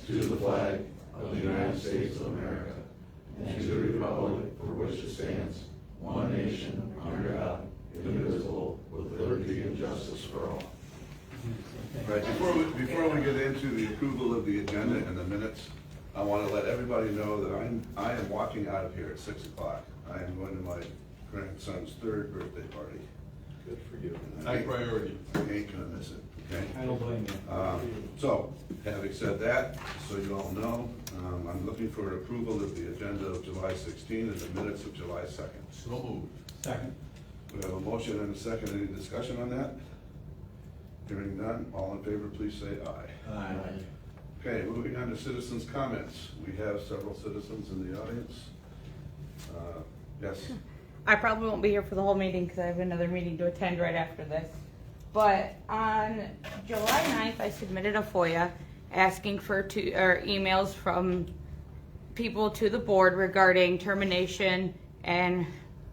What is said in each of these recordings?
to the flag of the United States of America and to the republic for which it stands, one nation, under God, indivisible, with liberty and justice for all. Right, before we get into the approval of the agenda and the minutes, I want to let everybody know that I am walking out of here at 6 o'clock. I am going to my grandson's 3rd birthday party. Good for you. High priority. I ain't gonna miss it, okay? I don't blame you. So, having said that, so you all know, I'm looking for approval of the agenda of July 16 and the minutes of July 2nd. So moved. Second. We have a motion and a second. Any discussion on that? Hearing none, all in favor, please say aye. Aye. Okay, moving on to citizens' comments. We have several citizens in the audience. Yes, I probably won't be here for the whole meeting because I have another meeting to attend right after this. But on July 9th, I submitted a FOIA asking for emails from people to the board regarding termination and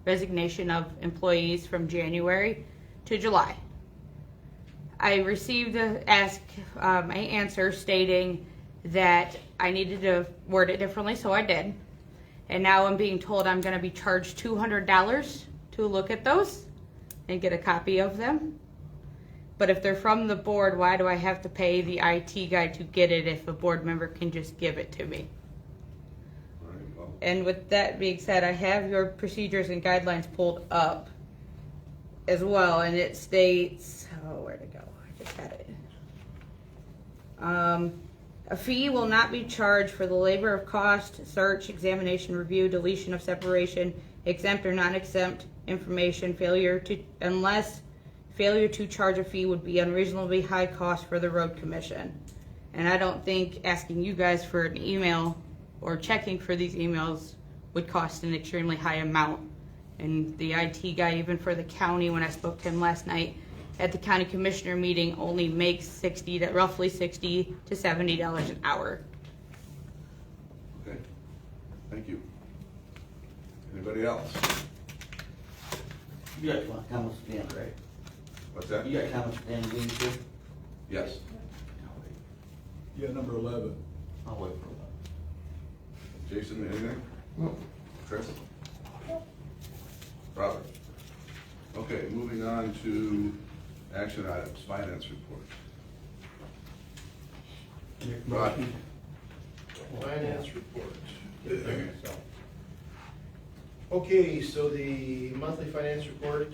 resignation of employees from January to July. I received my answer stating that I needed to word it differently, so I did. And now I'm being told I'm going to be charged $200 to look at those and get a copy of them. But if they're from the board, why do I have to pay the IT guy to get it if a board member can just give it to me? all right, well, And with that being said, I have your procedures and guidelines pulled up as well, and it states, where'd it go? I just had it. A fee will not be charged for the labor of cost, search, examination, review, deletion of separation, exempt or non-exempt information, unless failure to charge a fee would be unreasonably high cost for the road commission. And I don't think asking you guys for an email or checking for these emails would cost an extremely high amount. And the IT guy, even for the county, when I spoke to him last night at the county commissioner meeting, only makes roughly $60 to $70 an hour. okay, thank you. Anybody else? You got comments at the end, right? What's that? You got comments at the end, Dean, too? Yes. Yeah, number 11. I'll wait for that. Jason, anything? No. Chris? Robert? Okay, moving on to action items, finance report. Rod? Finance report. Okay, so the monthly finance report,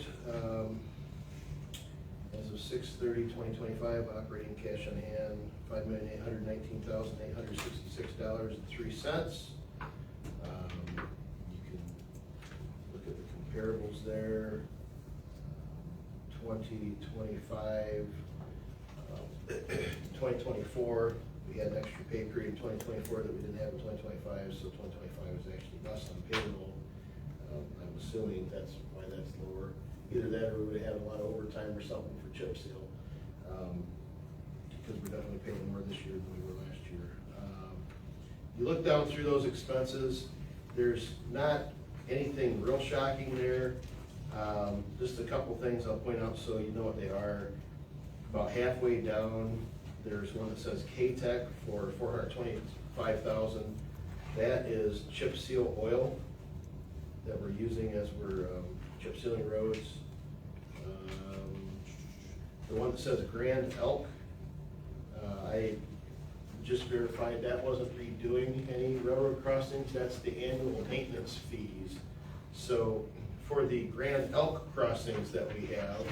as of 6/30/2025, operating cash on hand, $5,819,866.03. You can look at the comparables there. 2025, 2024, we had an extra pay period in 2024 that we didn't have in 2025, so 2025 is actually less on payroll. I'm assuming that's why that's lower. Either that or we would have had a lot of overtime or something for chip seal, because we're definitely paying more this year than we were last year. You look down through those expenses, there's not anything real shocking there. Just a couple things I'll point out so you know what they are. About halfway down, there's one that says K-Tech for $425,000. That is chip seal oil that we're using as we're chip sealing roads. The one that says Grand Elk, I just verified that wasn't redoing any railroad crossings. That's the annual maintenance fees. So for the Grand Elk crossings that we have,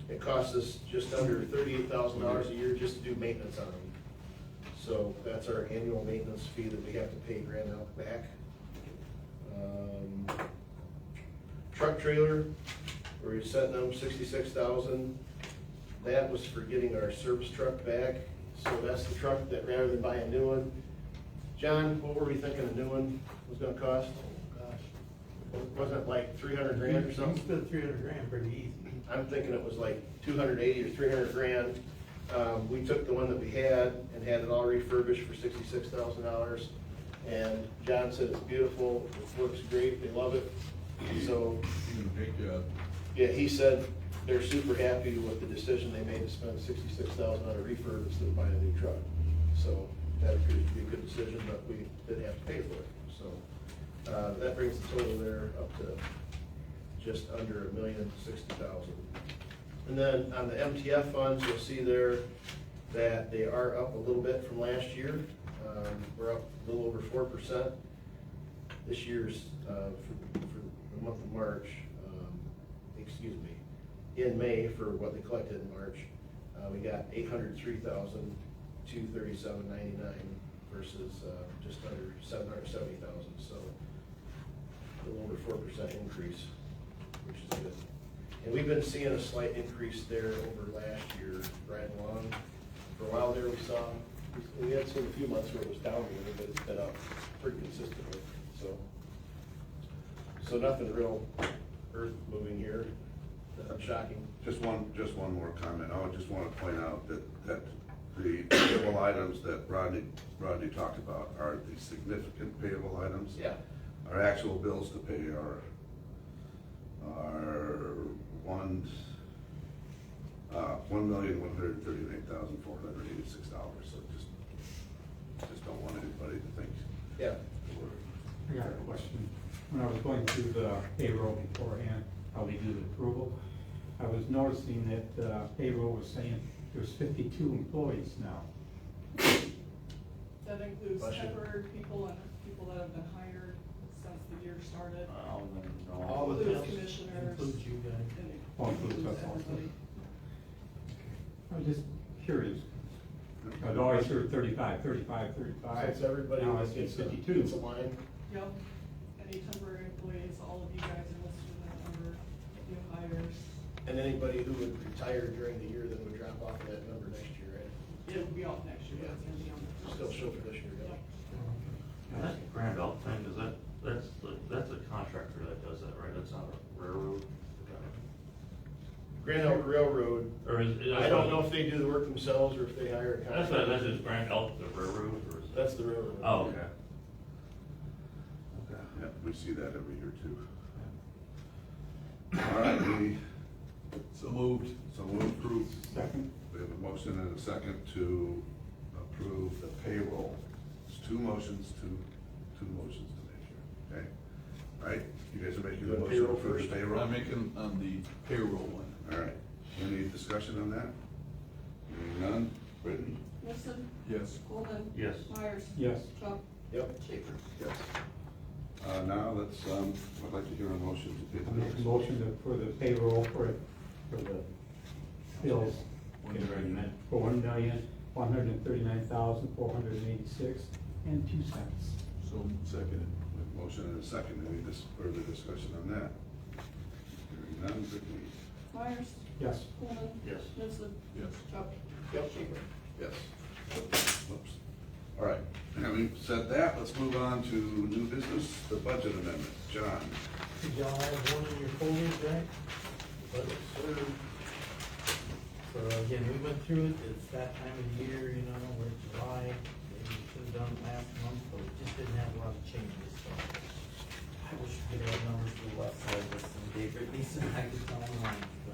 it costs us just under $38,000 a year just to do maintenance on them. So that's our annual maintenance fee that we have to pay Grand Elk back. Truck trailer, we're setting them $66,000. That was for getting our service truck back. So that's the truck that rather than buy a new one. John, what were we thinking a new one was gonna cost? Wasn't it like 300 grand or something? You spent 300 grand pretty easy. I'm thinking it was like 280 or 300 grand. We took the one that we had and had it all refurbished for $66,000. And John said it's beautiful, it looks great, they love it. So, Great job. yeah, he said they're super happy with the decision they made to spend $66,000 on a refurb instead of buying a new truck. So that appears to be a good decision, but we didn't have to pay for it, so. That brings the total there up to just under $1,060,000. And then on the MTF funds, you'll see there that they are up a little bit from last year. We're up a little over 4%. This year's, for the month of March, excuse me, in May, for what they collected in March, we got $803,237.99 versus just under $770,000, so a little over 4% increase, which is good. And we've been seeing a slight increase there over last year, right along. For a while there, we had seen a few months where it was down a little, but it's been up pretty consistently, so. So nothing real earth-moving here, nothing shocking. Just one more comment. I just want to point out that the payable items that Rodney talked about are the significant payable items. Yeah. Our actual bills to pay are $1,138,486. So just don't want anybody to think. Yeah. I got a question. When I was going through the payroll beforehand, how they do the approval, I was noticing that payroll was saying there's 52 employees now. That includes Bless you. temporary people and people that have been hired since the year started. All the Includes temps. commissioners. Includes you guys. and Oh, includes us also. everybody. I was just curious. I'd always heard 35. Since everybody Now gets it's a 52. line. Yep, any temporary employees, all of you guys are listed in that number, new hires. And anybody who would retire during the year then would drop off of that number next year, right? It will be off next year, but it's gonna be on the first. Still show for this year, yeah. And that Grand Gulf thing, that's a contractor that does that, right? That's not a railroad? Grand Elk Railroad, Or is? I don't know if they do the work themselves or if they hire a contractor. That's just Grand Elk, the railroad, or is it? That's the railroad. Oh, okay. Yeah, we see that every year too. All right, So moved. so we'll approve. Second? We have a motion and a second to approve the payroll. It's two motions to make here, okay? All right, you guys are making the Doing motion payroll for the first. payroll? I'm making on the payroll one. All right, any discussion on that? Hearing none, Brittany? Nixon, Yes. Coleman. Yes. Myers. Yes. Chuck. Yep. Schaefer. Yes. Now let's, I'd like to hear a motion to pay the I make a bills. motion for the payroll for the bills. For $1,139,486.02. So seconded. With motion and a second, any further discussion on that? Hearing none, Brittany? Myers. Yes. Coleman. Yes. Nixon. Yes. Chuck. Yep. Schaefer. Yes. Whoops. All right, having said that, let's move on to new business, the budget amendment. John? Did y'all have one in your folders, right? So again, we went through it, it's that time of year, you know, we're July, maybe we should have done it last month, but we just didn't have a lot of changes, so. I wish we could have numbers to the left side of this someday, Brittany, so I could tell them lines, but.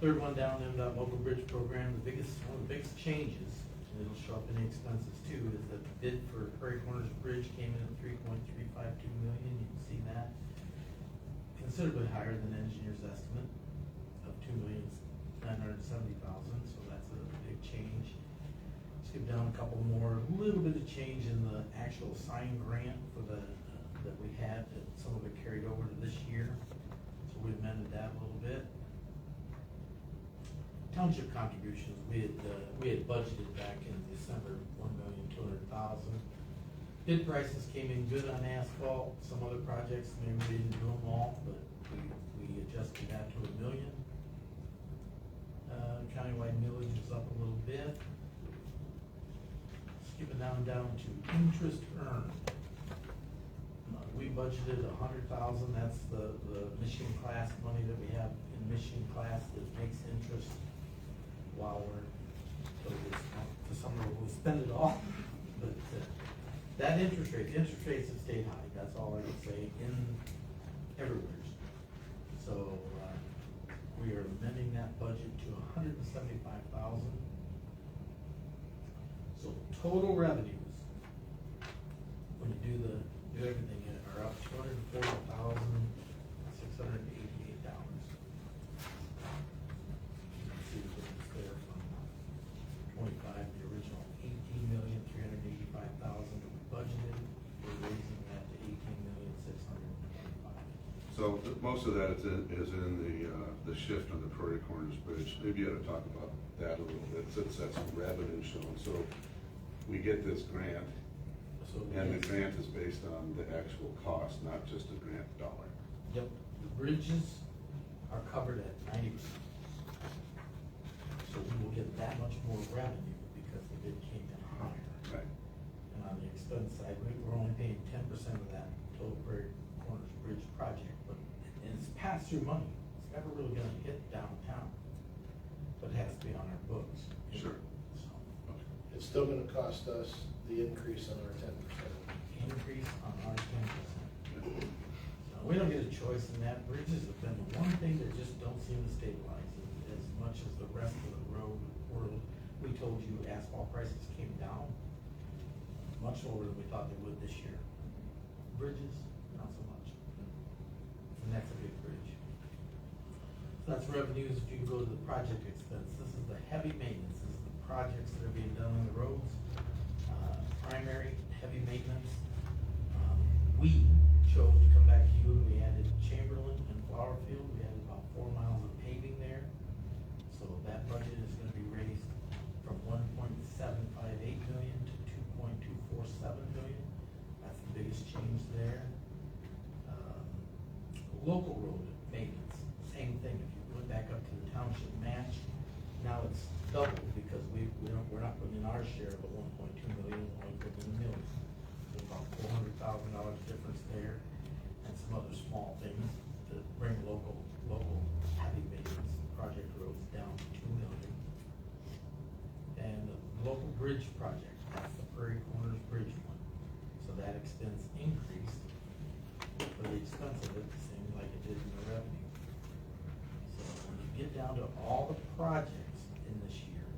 Third one down, MDOT local bridge program, one of the biggest changes, and it'll show up in the expenses too, is that the bid for Prairie Corners Bridge came in at $3.352 million, you can see that. Considerably higher than the engineer's estimate of $2,970,000, so that's a big change. Skip down a couple more, a little bit of change in the actual sign grant for the, that we had, that some of it carried over to this year, so we amended that a little bit. Township contributions, we had budgeted back in December, $1,200,000. Bid prices came in good on asphalt, some other projects, maybe we didn't do them all, but we adjusted that to $1 million. Countywide millage is up a little bit. Skipping down to interest earned. We budgeted $100,000, that's the Michigan class money that we have in Michigan class that makes interest while we're, so to some level, we spend it all. But that interest rates have stayed high, that's all I can say, in everywhere. So, we are amending that budget to $175,000. So total revenues, when you do everything, are up $240,688. See the difference there from 25, the original 18,385,000 that we budgeted, we're raising that to 18,625,000. So most of that is in the shift on the Prairie Corners Bridge. Maybe you ought to talk about that a little bit, since that's revenue shown. So we get this grant, So and the yes. grant is based on the actual cost, not just a grant dollar. Yep, the bridges are covered at 90%. So we will get that much more revenue because the bid came in higher. Right. And on the expense side, we're only paying 10% of that total Prairie Corners Bridge project, but it's pass-through money. It's never really gonna hit downtown, but it has to be on our books. Sure. So, It's still gonna cost us the increase on our 10%. increase on our 10%. So we don't get a choice in that. Bridges have been the one thing that just don't seem to stabilize as much as the rest of the road world. We told you asphalt prices came down much lower than we thought they would this year. Bridges, not so much. And that's a big bridge. So that's revenues. If you can go to the project expense, this is the heavy maintenance. This is the projects that are being done on the roads. Primary, heavy maintenance. We chose to come back to you, and we added Chamberlain and Flowerfield. We added about 4 miles of paving there. So that budget is gonna be raised from 1.758 million to 2.247 million. That's the biggest change there. Local road maintenance, same thing. If you went back up to the township match, now it's double because we're not putting in our share of the 1.2 million, we're only putting in a million. So about $400,000 difference there, and some other small things to bring local heavy maintenance project roads down to 2 million. And the local bridge project, that's the Prairie Corners Bridge one. So that expense increased for the expense of it, the same like it did in the revenue. So when you get down to all the projects in this year,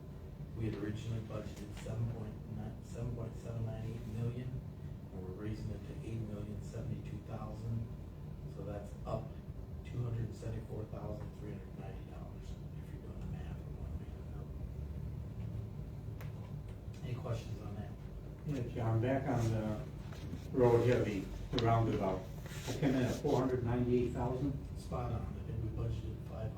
we had originally budgeted 7.798 million, and we're raising it to 8,072,000. So that's up $274,390 if you're doing the math and want to make it up. Any questions on that? Yeah, John, back on the road here, the roundabout, I came in at 498,000, Spot on, I think we budgeted 500.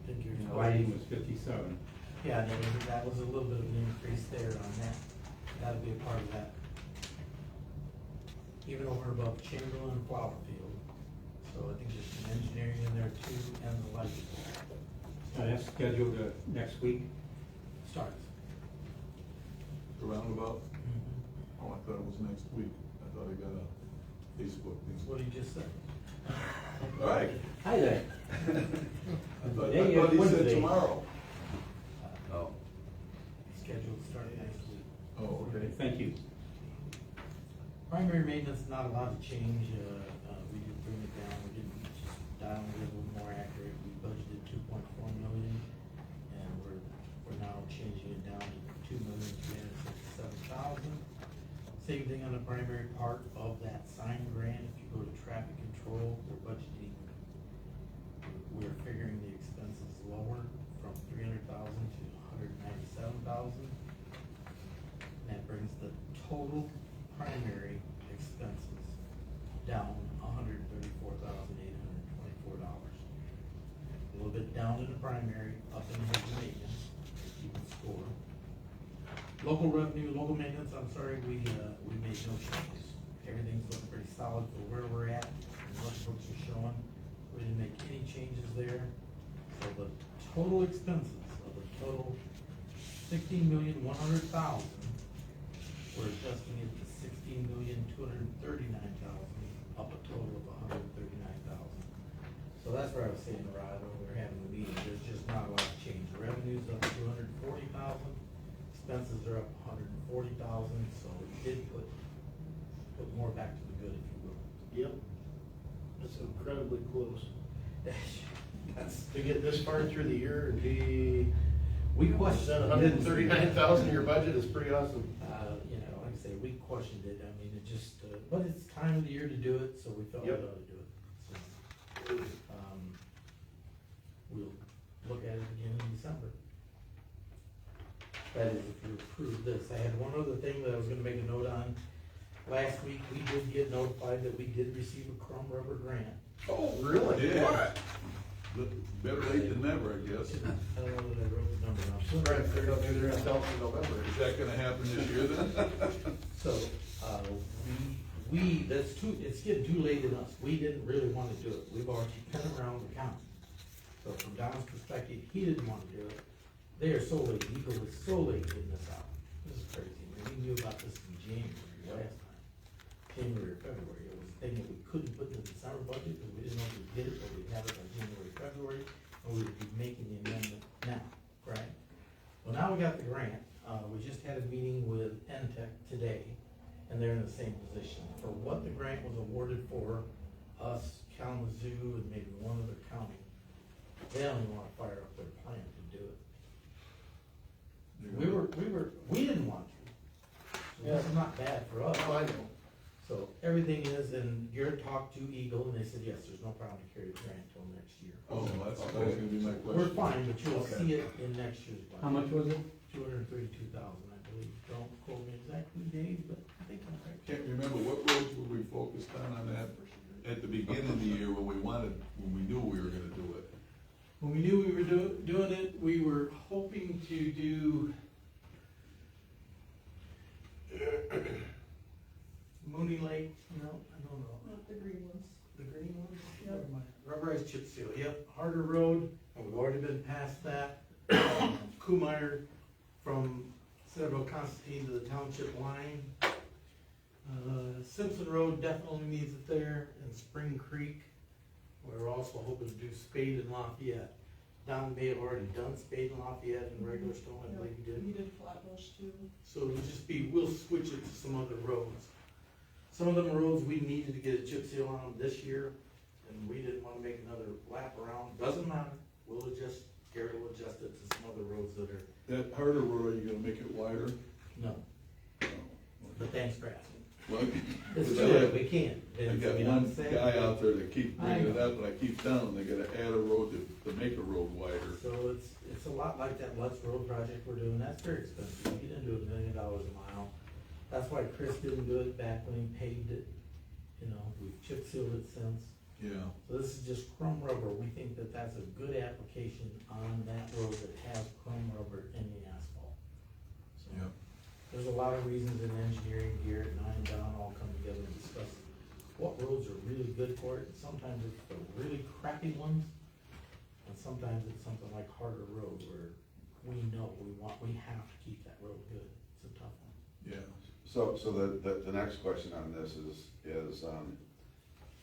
Think you're. and the lighting was 57. Yeah, that was a little bit of an increase there on that. That'll be a part of that. Even over above Chamberlain and Flowerfield. So I think there's some engineering in there too, and the lighting That's scheduled next week. starts. The roundabout? Oh, I thought it was next week. I thought I got a Facebook That's thing. what he just said. All right. Hi there. I thought Today he is said Wednesday. tomorrow. Oh. Scheduled to start next week. Oh, okay. Thank you. Primary maintenance, not a lot of change, we did bring it down, we did just dial it a little more accurate, we budgeted 2.4 million, and we're now changing it down to 2,367,000. Same thing on the primary part of that sign grant, if you go to traffic control, we're budgeting, we're figuring the expenses lower from 300,000 to 197,000. And that brings the total primary expenses down $134,824. A little bit down in the primary, up in the maintenance, keep it score. Local revenue, local maintenance, I'm sorry, we made no changes. Everything's looking pretty solid for where we're at, and what the books are showing. We didn't make any changes there. So the total expenses of the total $16,100,000, we're adjusting it to $16,239,000, up a total of $139,000. So that's where I was saying, Rod, when we were having the meeting, there's just not a lot of change. Revenue's up $240,000, expenses are up $140,000, so it did put more back to the good, if you will. Yep. That's incredibly close. That's, To get this far through the year and be We questioned. it. $139,000 in your budget is pretty awesome. You know, like I say, we questioned it, I mean, it just, but it's time of the year to do it, so we felt we Yep. ought to do it. So, we'll look at it again in December. That is, if you approve this. I had one other thing that I was gonna make a note on. Last week, we did get notified that we did receive a Crum Rubber grant. Oh, really? Yeah. What? Better late than never, I guess. I don't know that I wrote the number down. Right, they're up there until November. Is that gonna happen this year then? So, we, that's it's getting too late in us, we didn't really wanna do it, we've already been around the county. So from Don's perspective, he didn't wanna do it, they are so late, Eagle is so late getting this out, this is crazy, I mean, we knew about this in January last time. January, February, it was a thing that we couldn't put in the December budget, because we didn't know if we did it, but we'd have it by January, February, and we would be making the amendment now, right? Well, now we got the grant, we just had a meeting with NTEC today, and they're in the same position. For what the grant was awarded for, us, Kalamazoo, and maybe one other county, they don't even wanna fire up their plant to do it. We didn't want to. So this is not bad for us. Oh, I know. So everything is, and Garrett talked to Eagle, and they said, yes, there's no problem to carry the grant till next year. Oh, that's gonna be my question. We're fine, but you'll Okay. see it in next year's budget. How much was it? 232,000, I believe. Don't quote me exactly, Dave, but I think I'm right. Can't remember, what roads were we focused on that at the beginning of the year when we knew we were gonna do it? When we knew we were doing it, we were hoping to do Mooney Lake, no, I don't know. Not the green ones. The green ones? Yep. Never mind. Rubberized chip seal, yep. Harder Road, and we've already been past that. Kummeyer from Centerville Constantine to the township line. Simpson Road definitely needs it there, and Spring Creek. We're also hoping to do Spade and Lafayette. Don may have already done Spade and Lafayette and regular stone, I believe he did. He did Flatbush too. So it'll just be, we'll switch it to some other roads. Some of them roads, we needed to get a chip seal on them this year, and we didn't wanna make another lap around, doesn't matter, we'll adjust, Gary will adjust it to some other roads that are, That harder road, are you gonna make it wider? no, but thanks for asking. Well, It's because true, we can't. I It's, got you know what one I'm saying? guy out there that keeps I bringing it know. up, and I keep telling him they gotta add a road to make a road wider. So it's a lot like that Lutz Road project we're doing, that's very expensive, you didn't do $1 million a mile. That's why Chris didn't do it back when he paved it, you know, we've chip sealed it since. Yeah. So this is just Crum Rubber, we think that that's a good application on that road that has Crum Rubber in the asphalt. So, Yeah. there's a lot of reasons in engineering, Garrett and I and Don all come together and discuss what roads are really good for it. Sometimes it's the really crappy ones, and sometimes it's something like Harder Road where we know we have to keep that road good. It's a tough one. Yeah. So the next question on this is,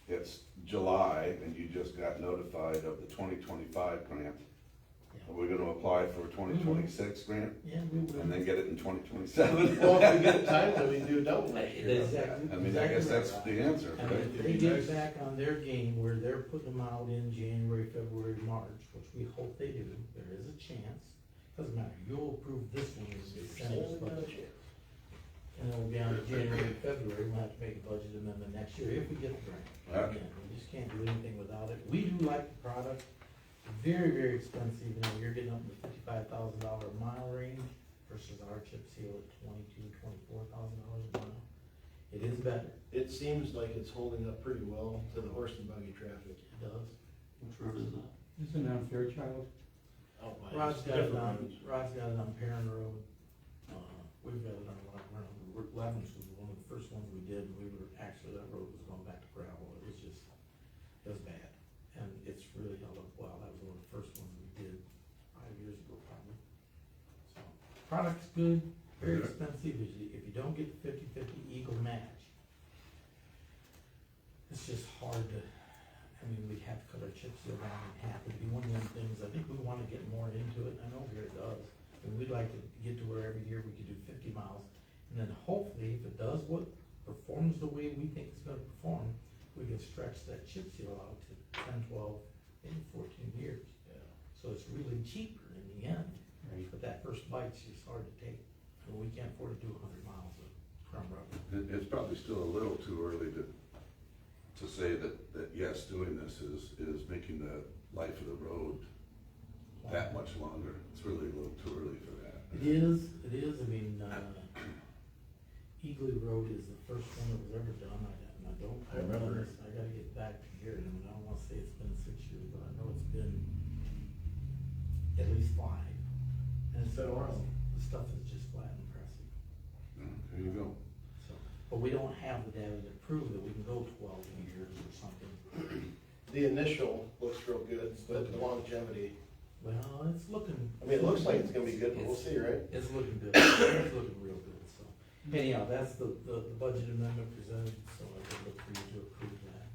it's July and you just got notified of the 2025 grant. Yeah. Are we gonna apply for a 2026 grant Yeah, we will. and then get it in 2027? Well, if we get it timely, we do double next year. Exactly. I mean, I guess that's the answer, I mean, right? if they get back on their game where they're putting them out in January, February, March, which we hope they do, there is a chance. Doesn't matter, you'll approve this one as the Senate's budget. And then we'll be on to January, February, we'll have to make a budget, and then the next year, if we get the grant. Okay. Again, we just can't do anything without it. We do like the product, very, very expensive, you know, you're getting up in the $55,000 a mile range versus our chip seal at $24,000 a mile. It is better, It seems like it's holding up pretty well to the horse and buggy traffic. it does. Which road is that? Isn't it on Fairchild? out by Rod's got it on, different roads. Rod's got it on Perrin Road, we've got it on Levin's was one of the first ones we did, and we were, actually, that road was going back to gravel, it was just, it was bad. And it's really held up well, that was one of the first ones we did 5 years ago probably. So, product's good, very Okay. expensive, if you don't get the 50/50 Eagle match, it's just hard to, I mean, we'd have to cut our chip seal down in half, it'd be one of them things, I think we wanna get more into it, I know Garrett does. And we'd like to get to where every year we could do 50 miles, and then hopefully, if it does what, performs the way we think it's gonna perform, we can stretch that chip seal out to 10, 12, maybe 14 years. Yeah. So it's really cheaper in the end. concrete, but that first bite's just hard to take. And we can't afford to do 100 miles of crumb rubber. It's probably still a little too early to say that yes, doing this is making the life of the road that much longer. It's really a little too early for that. It is, I mean, Eagley Road is the first one that was ever done, I don't. I remember. I gotta get back to here, and I don't wanna say it's been 6 years, but I know it's been at least 5. And It's been a while. The stuff is just flat and impressive, There you go. so, but we don't have the data to prove that we can go 12 years or something. The initial looks real good, but the longevity, Well, it's looking. I mean, it looks like it's gonna be good, but we'll see, right? It's looking good, it's looking real good, so. Anyhow, that's the budget amendment presented, so I would look for you to approve that.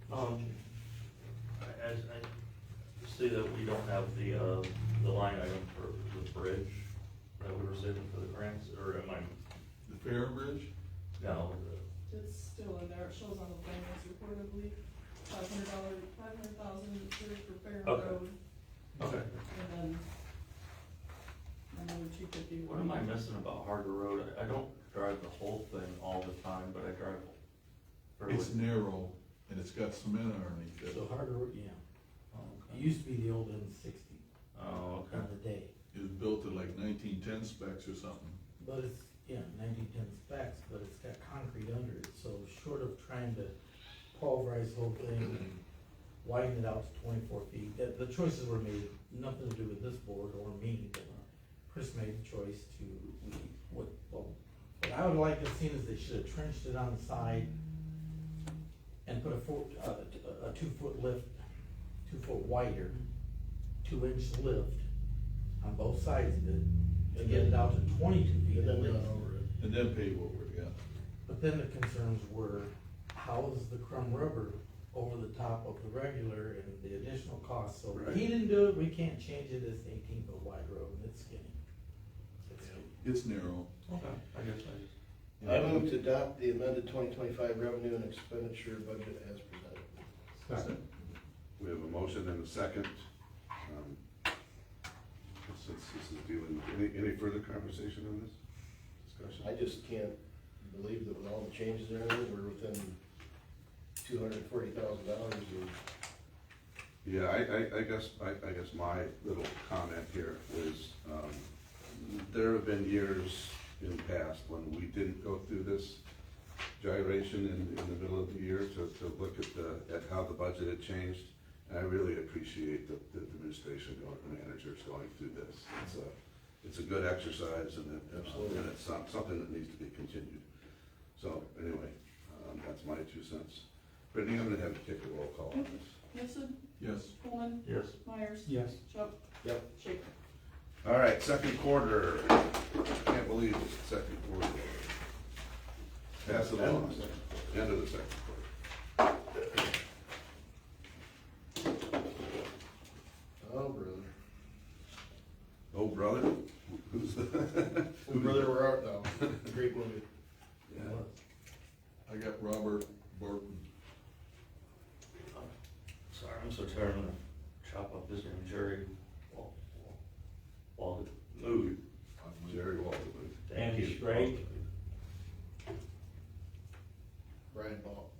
I see that we don't have the line item for the bridge that we were saving for the grants, or am I, The Fair Bridge? no, It's still in there, it shows on the finance report, I believe, $500,000 reserved for Fair Okay. Road, okay. and then another 250. What am I missing about Harder Road? I don't drive the whole thing all the time, but I drive fairly. It's narrow and it's got cement underneath it. So Harder, yeah, Oh, it okay. used to be the old N60 Oh, okay. in the day, It was built to like 1910 specs or something. but it's, yeah, 1910 specs, but it's got concrete under it, so short of trying to pulverize the whole thing and widen it out to 24 feet, the choices were made, nothing to do with this board or me, but Chris made the choice to, what I would like to have seen is they should have trenched it on the side and put a 2-foot lift, 2-foot wider, 2-inch lift on both sides of it, and get it out to 22 feet And at then least. run over it. And then pave over it, yeah. But then the concerns were, how is the crumb rubber over the top of the regular and the additional cost? So Right. he didn't do it, we can't change it, it's 18-foot wide road, and it's skinny. It's skinny. It's narrow. Okay, I guess I just. I move to adopt the amended 2025 revenue and expenditure budget as presented. Second. We have a motion and a second. Since this is dealing with, any further conversation on this discussion? I just can't believe that with all the changes and everything, we're within $240,000 of. Yeah, I guess my little comment here is, there have been years in the past when we didn't go through this gyration in the middle of the year to look at how the budget had changed. And I really appreciate the administration, the managers going through this. It's a good exercise and Absolutely. and it's something that needs to be continued. So anyway, that's my 2 cents. Brittany, I'm gonna have to take a roll call on this. Gibson, Yes. Coleman, Yes. Myers. Yes. Chuck. Yep. Shaker. All right, second quarter. Can't believe it's the second quarter. Pass it along. End of the second quarter. Oh, brother. Oh, brother? Who's the? Oh, brother, where art thou? Great movie. Yeah. I got Robert Barton. Sorry, I'm so tired, I'm gonna chop up his name, Jerry Wald, Mood. Jerry Walter. Thank Andy you. Sprague. Brian Ball.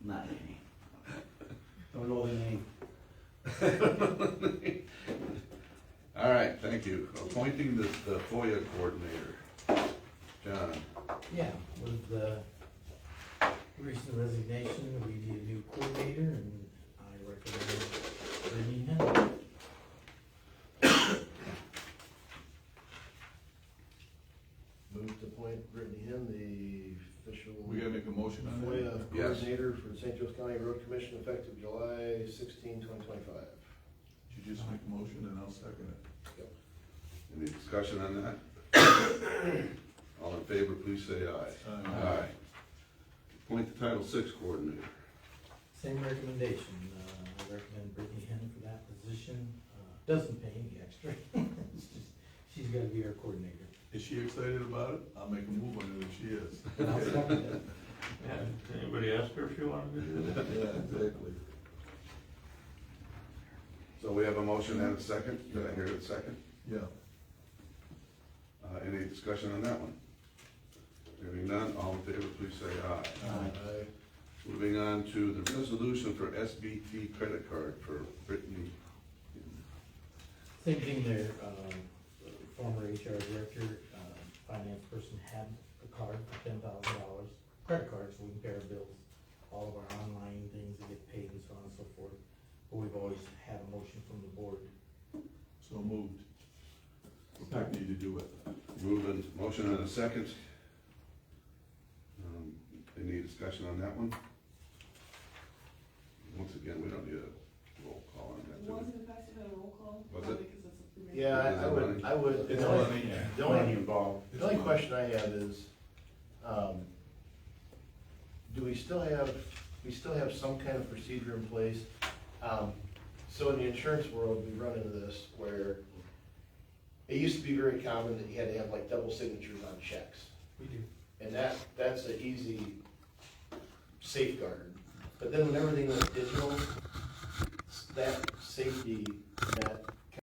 Not any. Don't know the name. All right, thank you. Appointing the FOIA coordinator. John, Yeah, with the recent resignation, we need a new coordinator, and I recommend bringing him. Move to appoint Brittany Hinn, the official. We gotta make a motion on that? FOIA Yes. coordinator for the St. Joe County Road Commission effective July 16, 2025. You just make a motion and I'll second it. any discussion on that? All in favor, please say aye. Aye. Appoint the Title VI coordinator. Same recommendation, I recommend Brittany Henn for that position, doesn't pay any extra, it's just, she's gotta be our coordinator. Is she excited about it? I'll make a move on it if she is. And I'll second it. Yeah, did anybody ask her if she wanted to do that? Yeah, exactly. So we have a motion and a second. Did I hear it second? Yeah. Any discussion on that one? Hearing none, all in favor, please say aye. Aye. Moving on to the resolution for SBT credit card for Brittany. Same thing there, the former HR director, finance person had a card for $10,000, credit card, so we can pay our bills, all of our online things that get paid and so on and so forth. But we've always had a motion from the board. So moved. We need to do it. Moving, motion and a second. Any discussion on that one? Once again, we don't need a roll call on that, do Was we? in the past, you had a roll call? Was probably it? because it's a premium. Yeah, I would, It's the only- money. the Money only, involved. the only question I have is, do we still have some kind of procedure in place? So in the insurance world, we run into this where it used to be very common that you had to have like double signatures on checks. We do. And that's an easy safeguard. But then when everything went digital, that safety